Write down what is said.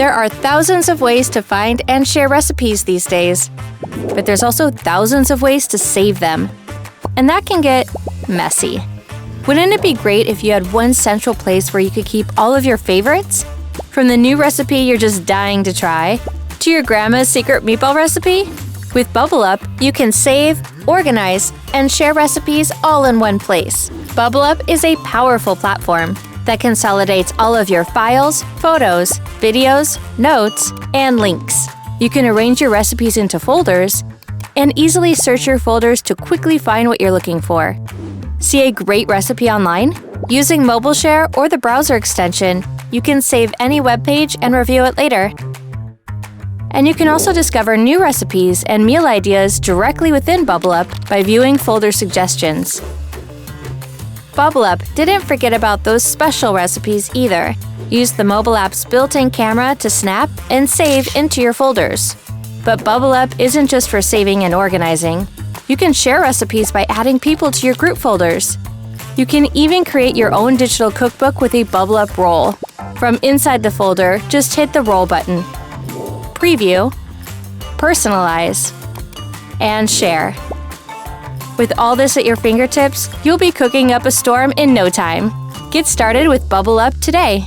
There are thousands of ways to find and share recipes these days, but there's also thousands of ways to save them. And that can get messy. Wouldn't it be great if you had one central place where you could keep all of your favorites? From the new recipe you're just dying to try, to your grandma's secret meatball recipe? With Bublup, you can save, organize, and share recipes all in one place. Bublup is a powerful platform that consolidates all of your files, photos, videos, notes, and links. You can arrange your recipes into folders and easily search your folders to quickly find what you're looking for. See a great recipe online? Using Mobile Share or the browser extension, you can save any web page and review it later. And you can also discover new recipes and meal ideas directly within Bublup by viewing folder suggestions. Bublup didn't forget about those special recipes either. Use the mobile app's built-in camera to snap and save into your folders. But Bublup isn't just for saving and organizing. You can share recipes by adding people to your group folders. You can even create your own digital cookbook with a Bublup roll. From inside the folder, just hit the roll button. Preview, personalize, and share. With all this at your fingertips, you'll be cooking up a storm in no time. Get started with Bublup today.